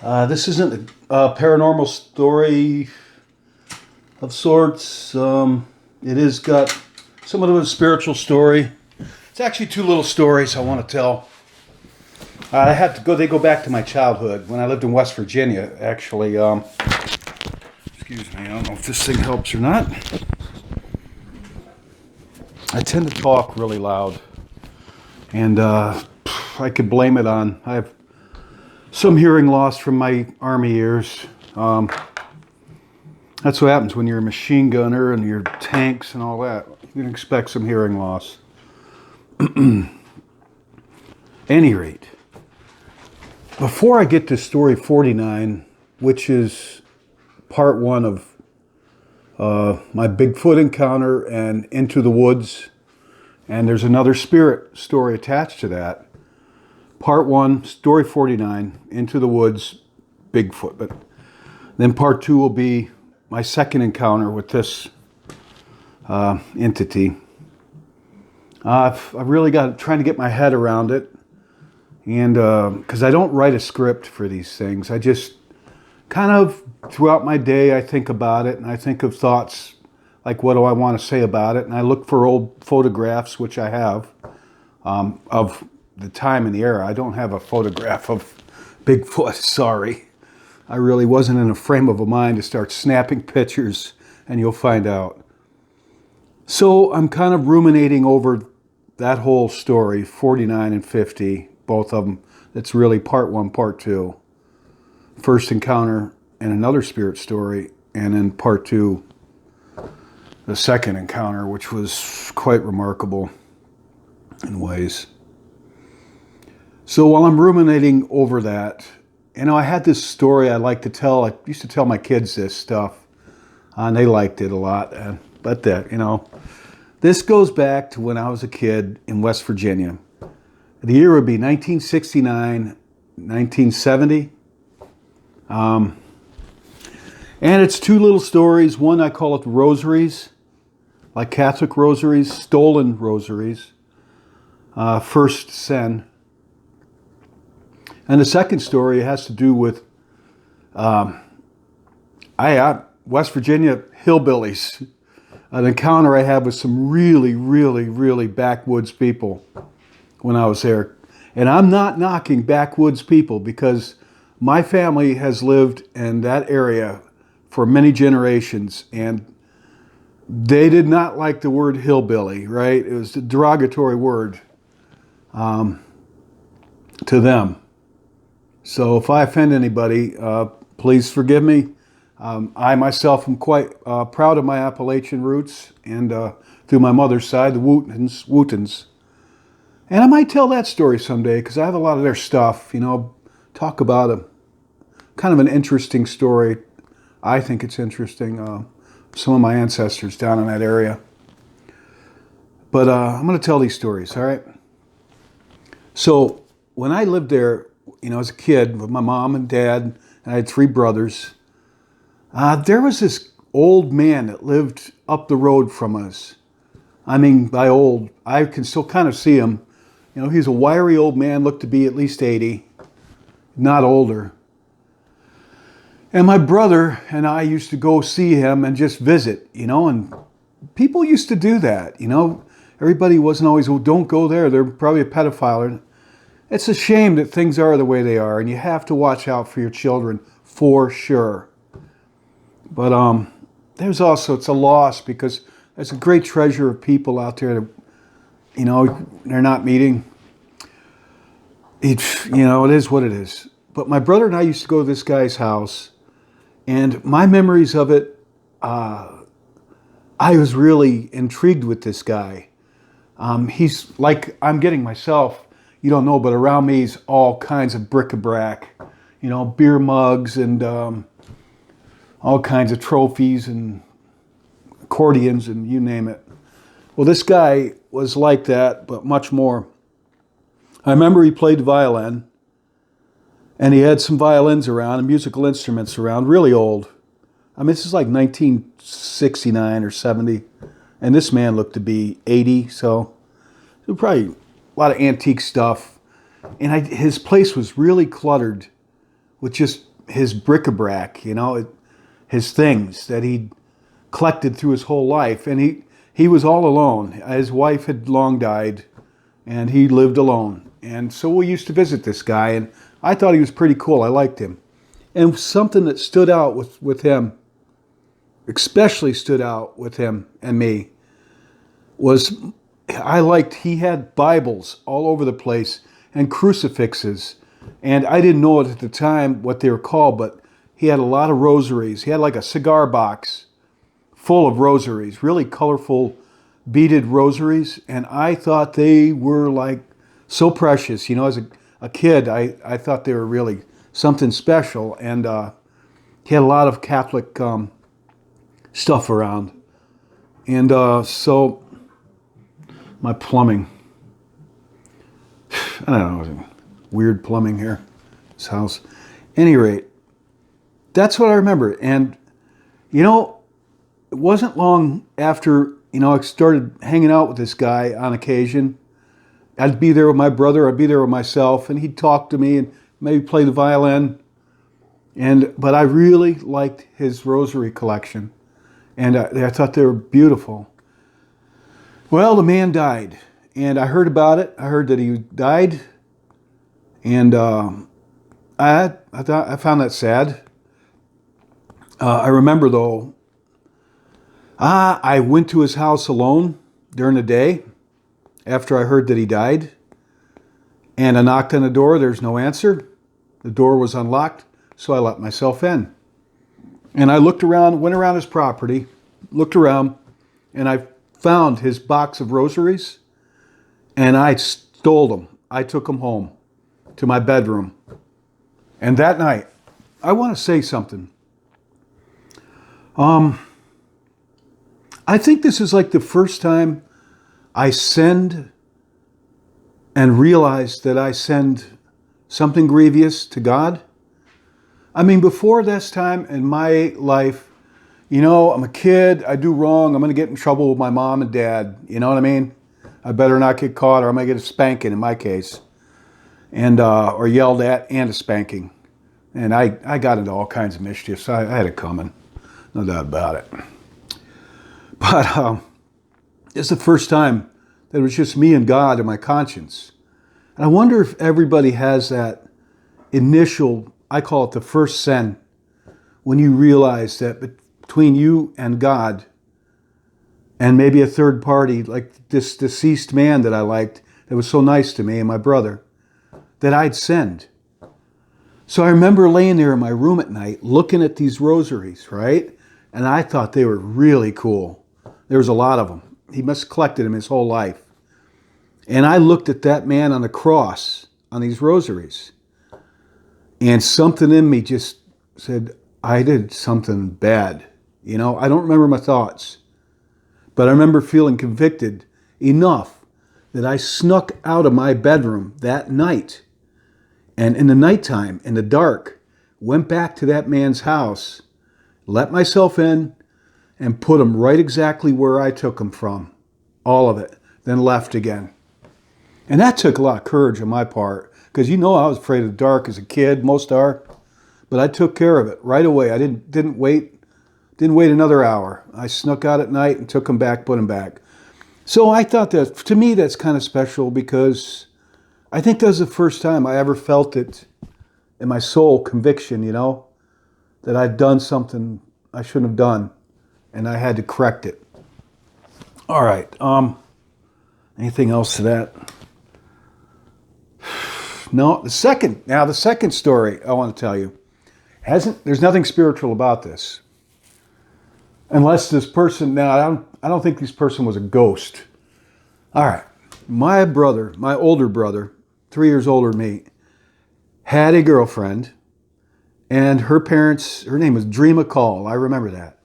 This isn't a paranormal story of sorts. It is got somewhat of a spiritual story. It's actually two little stories I want to tell. I had to go. They go back to my childhood when I lived in West Virginia. Actually, excuse me. I don't know if this thing helps or not. I tend to talk really loud, and I could blame it on I have some hearing loss from my Army years. That's what happens when you're a machine gunner and your tanks and all that. You can expect some hearing loss. Any rate, before I get to story 49, which is part one of my Bigfoot encounter and Into the Woods, and there's another spirit story attached to that. Part one, story 49, Into the Woods, Bigfoot. But then part two will be my second encounter with this entity. I've really got trying to get my head around it, and because I don't write a script for these things, I just kind of throughout my day I think about it, and I think of thoughts like what do I want to say about it, and I look for old photographs, which I have of the time and the era. I don't have a photograph of Bigfoot. Sorry, I really wasn't in a frame of a mind to start snapping pictures, and you'll find out. So I'm kind of ruminating over that whole story, 49 and 50, both of them. It's really part one, part two. First encounter and another spirit story, and then part two, the second encounter, which was quite remarkable in ways. So while I'm ruminating over that, I had this story I like to tell. I used to tell my kids this stuff, and they liked it a lot. But this goes back to when I was a kid in West Virginia. The year would be 1969, 1970. And it's two little stories. One, I call it Rosaries, like Catholic rosaries, stolen rosaries, first sin. And the second story has to do with West Virginia hillbillies, an encounter I had with some really, really, really backwoods people when I was there. And I'm not knocking backwoods people because my family has lived in that area for many generations, and they did not like the word hillbilly, right? It was a derogatory word to them. So if I offend anybody, please forgive me. I myself am quite proud of my Appalachian roots, and through my mother's side, the Wootons. And I might tell that story someday because I have a lot of their stuff, talk about a kind of an interesting story. I think it's interesting. Some of my ancestors down in that area. But I'm going to tell these stories, all right? So when I lived there, as a kid with my mom and dad, and I had three brothers, there was this old man that lived up the road from us. I mean, by old, I can still kind of see him. He's a wiry old man, looked to be at least 80, not older. And my brother and I used to go see him and just visit, and people used to do that, Everybody wasn't always, oh, don't go there, they're probably a pedophile. It's a shame that things are the way they are, and you have to watch out for your children, for sure. But there's also, it's a loss because there's a great treasure of people out there that, they're not meeting. It is what it is. But my brother and I used to go to this guy's house, and my memories of it, I was really intrigued with this guy. He's like, I'm getting myself, you don't know, but around me is all kinds of bric-a-brac, beer mugs and all kinds of trophies and accordions and you name it. Well, this guy was like that, but much more. I remember he played violin, and he had some violins around and musical instruments around, really old. I mean, this is like 1969 or 70, and this man looked to be 80, so probably a lot of antique stuff. And his place was really cluttered with just his bric-a-brac, his things that he collected through his whole life. And he was all alone. His wife had long died, and he lived alone. And so we used to visit this guy, and I thought he was pretty cool. I liked him. And something that stood out with him, especially stood out with him and me, was he had Bibles all over the place and crucifixes. And I didn't know it at the time what they were called, but he had a lot of rosaries. He had like a cigar box full of rosaries, really colorful beaded rosaries. And I thought they were like so precious. As a kid, I thought they were really something special. And he had a lot of Catholic stuff around. And so my plumbing, I don't know, weird plumbing here, this house. Any rate, that's what I remember. And, it wasn't long after, I started hanging out with this guy on occasion. I'd be there with my brother, I'd be there with myself, and he'd talk to me and maybe play the violin. But I really liked his rosary collection, and I thought they were beautiful. Well, the man died, and I heard about it. I heard that he died, and I found that sad. I remember, though, I went to his house alone during the day after I heard that he died, and I knocked on the door. There's no answer. The door was unlocked, so I let myself in. And I looked around, went around his property, looked around, and I found his box of rosaries, and I stole them. I took them home to my bedroom. And that night, I want to say something. I think this is like the first time I sinned and realized that I sinned something grievous to God. I mean, before this time in my life, I'm a kid, I do wrong, I'm going to get in trouble with my mom and dad. You know what I mean? I better not get caught or I might get a spanking in my case. And or yelled at and a spanking. And I got into all kinds of mischief, so I had it coming. No doubt about it. But it's the first time that it was just me and God and my conscience. And I wonder if everybody has that initial, I call it the first sin, when you realize that between you and God and maybe a third party, like this deceased man that I liked, that was so nice to me and my brother, that I'd sinned. So I remember laying there in my room at night looking at these rosaries, right? And I thought they were really cool. There was a lot of them. He must have collected them his whole life. And I looked at that man on the cross on these rosaries. And something in me just said, I did something bad. I don't remember my thoughts. But I remember feeling convicted enough that I snuck out of my bedroom that night. And in the nighttime, in the dark, went back to that man's house, let myself in, and put him right exactly where I took him from. All of it. Then left again. And that took a lot of courage on my part. Because I was afraid of the dark as a kid. Most are. But I took care of it right away. I didn't wait another hour. I snuck out at night and took him back, put him back. So I thought that, to me, that's kind of special because I think that was the first time I ever felt it in my soul, conviction, that I'd done something I shouldn't have done. And I had to correct it. All right. Anything else to that? No. The second story I want to tell you there's nothing spiritual about this, unless this person. Now I don't think this person was a ghost. All right. My older brother, 3 years older than me, had a girlfriend, and her name was Dream McCall. I remember that.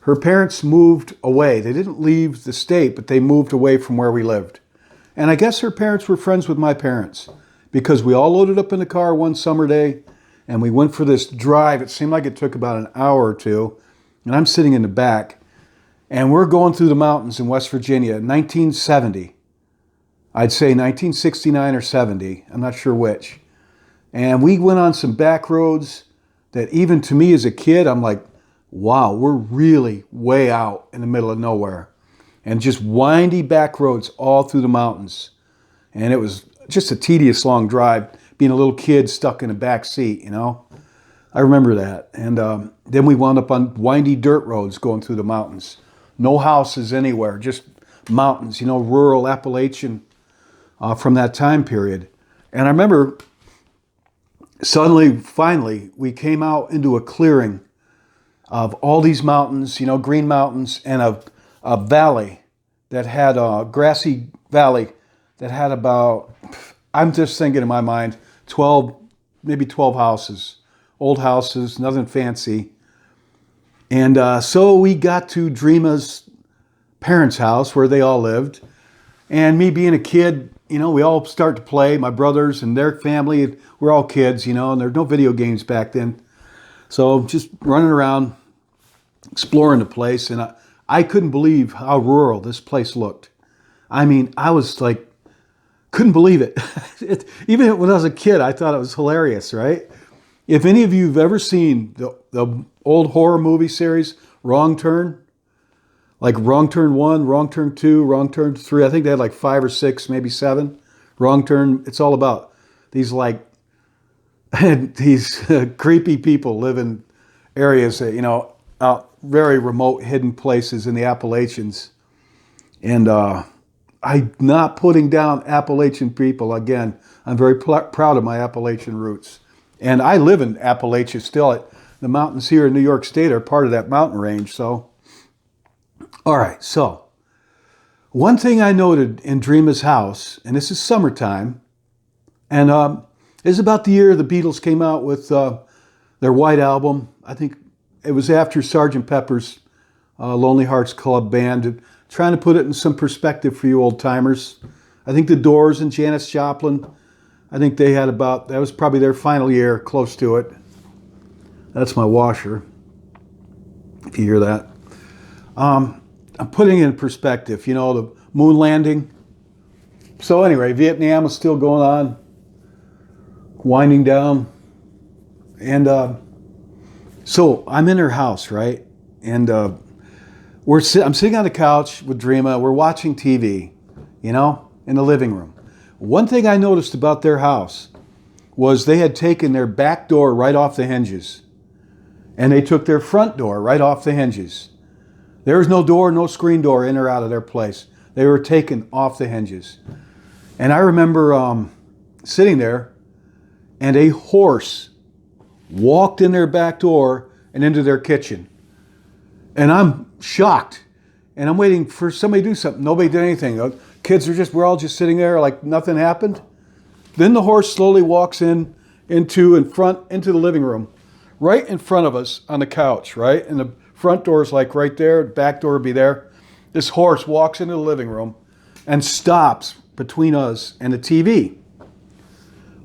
Her parents moved away. They didn't leave the state, but they moved away from where we lived. And I guess her parents were friends with my parents because we all loaded up in the car one summer day and we went for this drive. It seemed like it took about an hour or two. And I'm sitting in the back and we're going through the mountains in West Virginia, 1970. I'd say 1969 or 70. I'm not sure which. And we went on some back roads that even to me as a kid, I'm like, wow, we're really way out in the middle of nowhere. And just windy back roads all through the mountains. And it was just a tedious long drive, being a little kid stuck in the back seat, you know. I remember that. And then we wound up on windy dirt roads going through the mountains. No houses anywhere, just mountains, you know, rural Appalachian from that time period. And I remember suddenly, finally, we came out into a clearing of all these mountains, you know, green mountains, and a valley that had a grassy valley that had about, I'm just thinking in my mind, 12, maybe 12 houses, old houses, nothing fancy. And so we got to Dreama's parents' house where they all lived. And me being a kid, you know, we all start to play, my brothers and their family, we're all kids, you know, and there's no video games back then. So just running around, exploring the place, and I couldn't believe how rural this place looked. I mean, I was like, couldn't believe it. Even when I was a kid, I thought it was hilarious, right? If any of you have ever seen the old horror movie series, Wrong Turn, like Wrong Turn 1, Wrong Turn 2, Wrong Turn 3, I think they had like 5 or 6, maybe 7. Wrong Turn, it's all about these like, these creepy people live in areas that, you know, out very remote, hidden places in the Appalachians. And I'm not putting down Appalachian people. Again, I'm very proud of my Appalachian roots. And I live in Appalachia still. The mountains here in New York State are part of that mountain range. So, all right. So, one thing I noted in Dreama's house, and this is summertime, and this is about the year the Beatles came out with their White Album. I think it was after Sgt. Pepper's Lonely Hearts Club Band. Trying to put it in some perspective for you old timers. I think the Doors and Janis Joplin, I think they had about, that was probably their final year, close to it. That's my washer, if you hear that. I'm putting it in perspective, you know, the moon landing. So anyway, Vietnam was still going on, winding down. And so I'm in her house, right? And I'm sitting on the couch with Dreama. We're watching TV, you know, in the living room. One thing I noticed about their house was they had taken their back door right off the hinges. And they took their front door right off the hinges. There was no door, no screen door in or out of their place. They were taken off the hinges. And I remember sitting there, and a horse walked in their back door and into their kitchen. And I'm shocked. And I'm waiting for somebody to do something. Nobody did anything. Kids we're all just sitting there like nothing happened. Then the horse slowly walks into the living room, right in front of us on the couch, right? And the front door is like right there, back door would be there. This horse walks into the living room and stops between us and the TV.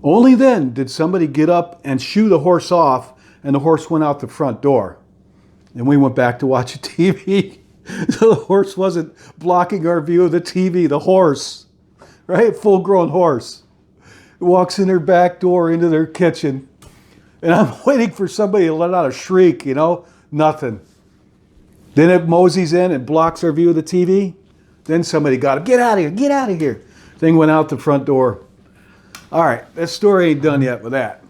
Only then did somebody get up and shoo the horse off, and the horse went out the front door. And we went back to watch TV. So the horse wasn't blocking our view of the TV, the horse, right? Full-grown horse. Walks in their back door into their kitchen. And I'm waiting for somebody to let out a shriek, you know? Nothing. Then it moseys in and blocks our view of the TV. Then somebody got up, get out of here, get out of here. Thing went out the front door. All right, that story ain't done yet with that.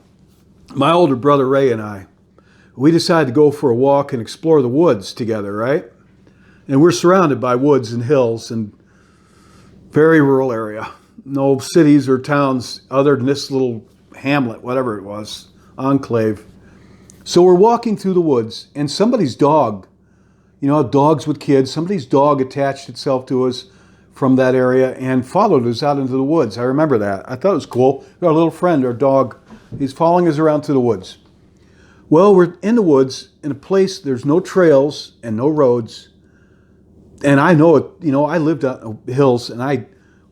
My older brother Ray and I, we decided to go for a walk and explore the woods together, right? And we're surrounded by woods and hills and very rural area. No cities or towns other than this little hamlet, whatever it was, enclave. So we're walking through the woods, and somebody's dog, you know, dogs with kids, somebody's dog attached itself to us from that area and followed us out into the woods. I remember that. I thought it was cool. Our little friend, our dog, he's following us around through the woods. Well, we're in the woods in a place, there's no trails and no roads. And I know it, you know, I lived on hills and I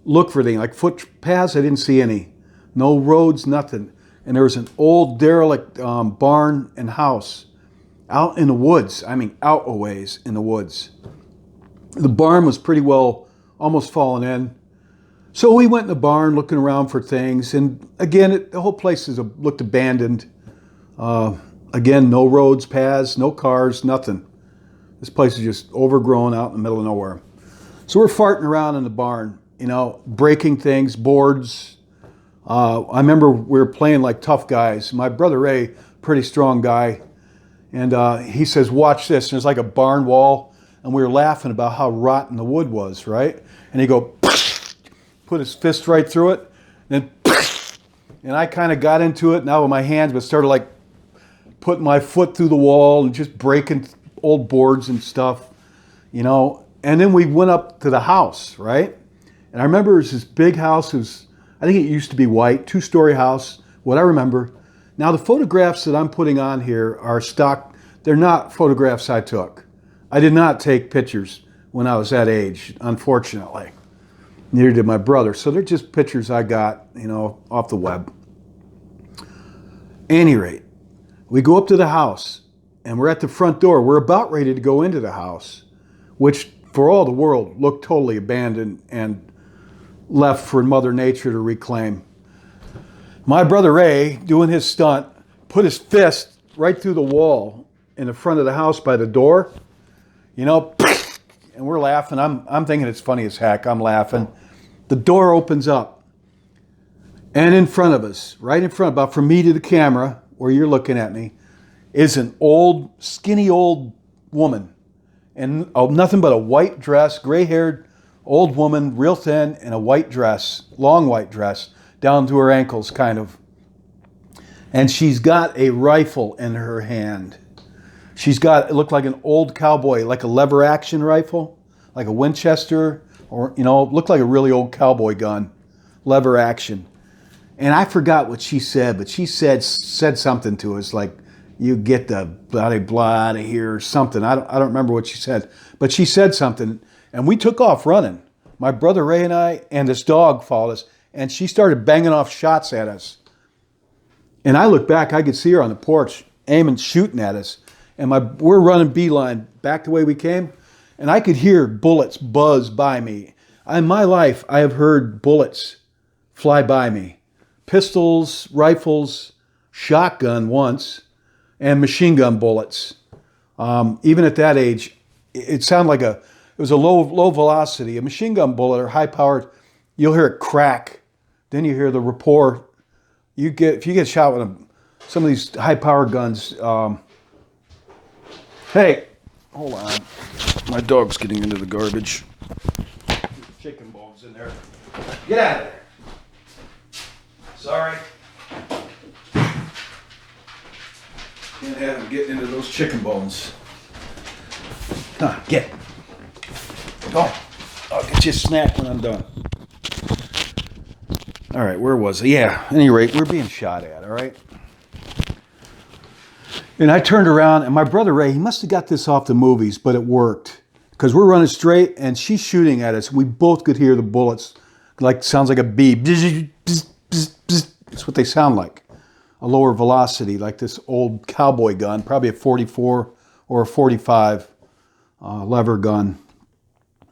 looked for things like footpaths. I didn't see any. No roads, nothing. And there was an old derelict barn and house out in the woods. I mean, out a ways in the woods. The barn was pretty well almost fallen in. So we went in the barn looking around for things. And again, the whole place looked abandoned. Again, no roads, paths, no cars, nothing. This place is just overgrown out in the middle of nowhere. So we're farting around in the barn, breaking things, boards. I remember we were playing like tough guys. My brother Ray, pretty strong guy, and he says, watch this. And there's like a barn wall, and we were laughing about how rotten the wood was, right? And he go, put his fist right through it, and then, and I kind of got into it now with my hands, but started like putting my foot through the wall and just breaking old boards and stuff, And then we went up to the house, right? And I remember it was this big house. I think it used to be white, 2-story house, what I remember. Now the photographs that I'm putting on here are stock. They're not photographs I took. I did not take pictures when I was that age, unfortunately. Neither did my brother. So they're just pictures I got, off the web. Any rate, we go up to the house and we're at the front door. We're about ready to go into the house, which for all the world looked totally abandoned and left for Mother Nature to reclaim. My brother Ray, doing his stunt, put his fist right through the wall in the front of the house by the door, and we're laughing. I'm thinking it's funny as heck. I'm laughing. The door opens up, and in front of us, right in front, about from me to the camera, where you're looking at me, is an old, skinny old woman, and nothing but a white dress, gray-haired old woman, real thin, in a white dress, long white dress, down to her ankles, kind of. And she's got a rifle in her hand. It looked like an old cowboy, like a lever action rifle, like a Winchester, or, looked like a really old cowboy gun, lever action. And I forgot what she said, but she said something to us like, you get the bloody blah out of here or something. I don't remember what she said, but she said something, and we took off running. My brother Ray and I and this dog followed us, and she started banging off shots at us. And I looked back, I could see her on the porch aiming, shooting at us. And we're running beeline back the way we came, and I could hear bullets buzz by me. In my life, I have heard bullets fly by me. Pistols, rifles, shotgun once, and machine gun bullets. Even at that age, it sounded like it was a low velocity. A machine gun bullet or high powered, you'll hear it crack. Then you hear the rapport. If you get shot with some of these high powered guns. Hey, hold on. My dog's getting into the garbage. Chicken bones in there. Get out of there. Sorry. Can't have him getting into those chicken bones. Come on, get. Oh, I'll get you a snack when I'm done. All right, where was it? Yeah, at any rate, we're being shot at, all right? And I turned around, and my brother Ray, he must have got this off the movies, but it worked. Because we're running straight, and she's shooting at us. We both could hear the bullets, sounds like a bee. That's what they sound like. A lower velocity, like this old cowboy gun, probably a 44 or a 45 lever gun.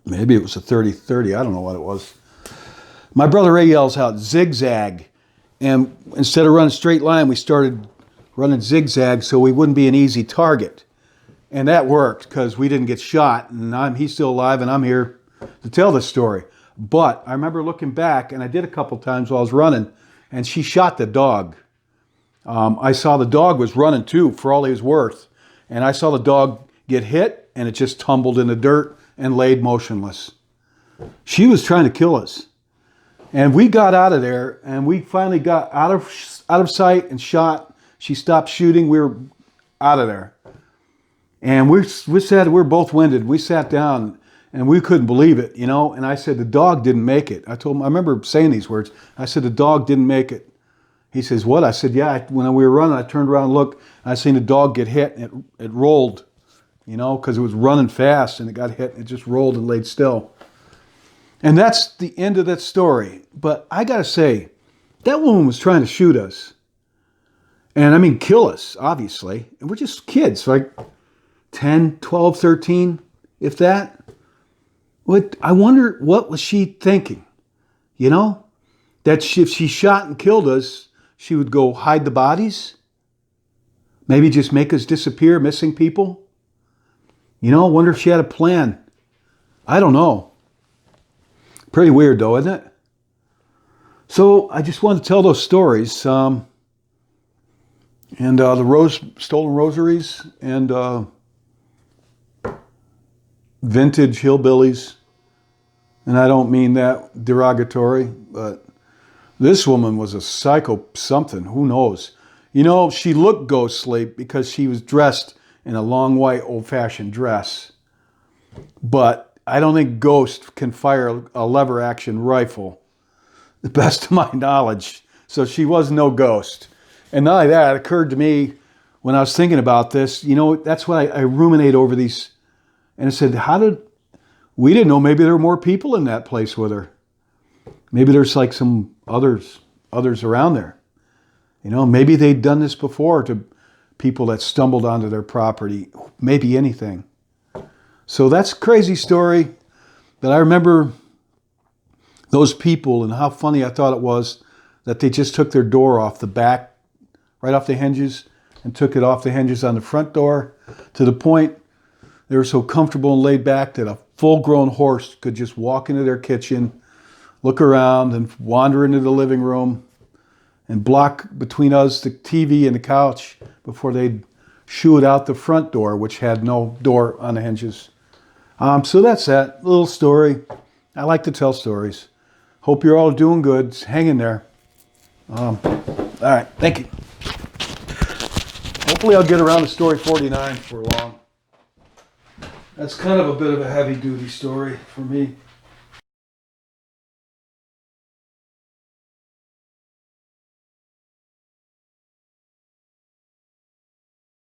Maybe it was a 30-30, I don't know what it was. My brother Ray yells out, zigzag. And instead of running straight line, we started running zigzag so we wouldn't be an easy target. And that worked because we didn't get shot, and he's still alive, and I'm here to tell this story. But I remember looking back, and I did a couple times while I was running, and she shot the dog. I saw the dog was running too, for all he was worth. And I saw the dog get hit, and it just tumbled in the dirt and laid motionless. She was trying to kill us. And we got out of there, and we finally got out of sight and shot. She stopped shooting. We were out of there. And we were both winded. We sat down, and we couldn't believe it, And I said, the dog didn't make it. I told him, I remember saying these words. I said, the dog didn't make it. He says, what? I said, yeah, when we were running, I turned around and looked, and I seen the dog get hit, and it rolled, because it was running fast, and it got hit, and it just rolled and laid still. And that's the end of that story. But I got to say, that woman was trying to shoot us. And I mean, kill us, obviously. And we're just kids, like 10, 12, 13, if that. I wonder, what was she thinking? That if she shot and killed us, she would go hide the bodies? Maybe just make us disappear, missing people? You know, I wonder if she had a plan. I don't know. Pretty weird though, isn't it? So I just wanted to tell those stories. And the stolen rosaries and vintage hillbillies. And I don't mean that derogatory, but this woman was a psycho something. Who knows? You know, she looked ghostly because she was dressed in a long white old-fashioned dress. But I don't think ghosts can fire a lever action rifle, the best of my knowledge. So she was no ghost. And not only that, it occurred to me when I was thinking about this, you know, that's why I ruminate over these. And I said, we didn't know maybe there were more people in that place with her. Maybe there's like some others around there. You know, maybe they'd done this before to people that stumbled onto their property. Maybe anything. So that's a crazy story. But I remember those people and how funny I thought it was that they just took their door off the back, right off the hinges, and took it off the hinges on the front door to the point they were so comfortable and laid back that a full-grown horse could just walk into their kitchen, look around, and wander into the living room and block between us the TV and the couch before they'd shoo it out the front door, which had no door on the hinges. So that's that little story. I like to tell stories. Hope you're all doing good. Hang in there. All right. Thank you. Hopefully I'll get around to story 49 for long. That's kind of a bit of a heavy-duty story for me.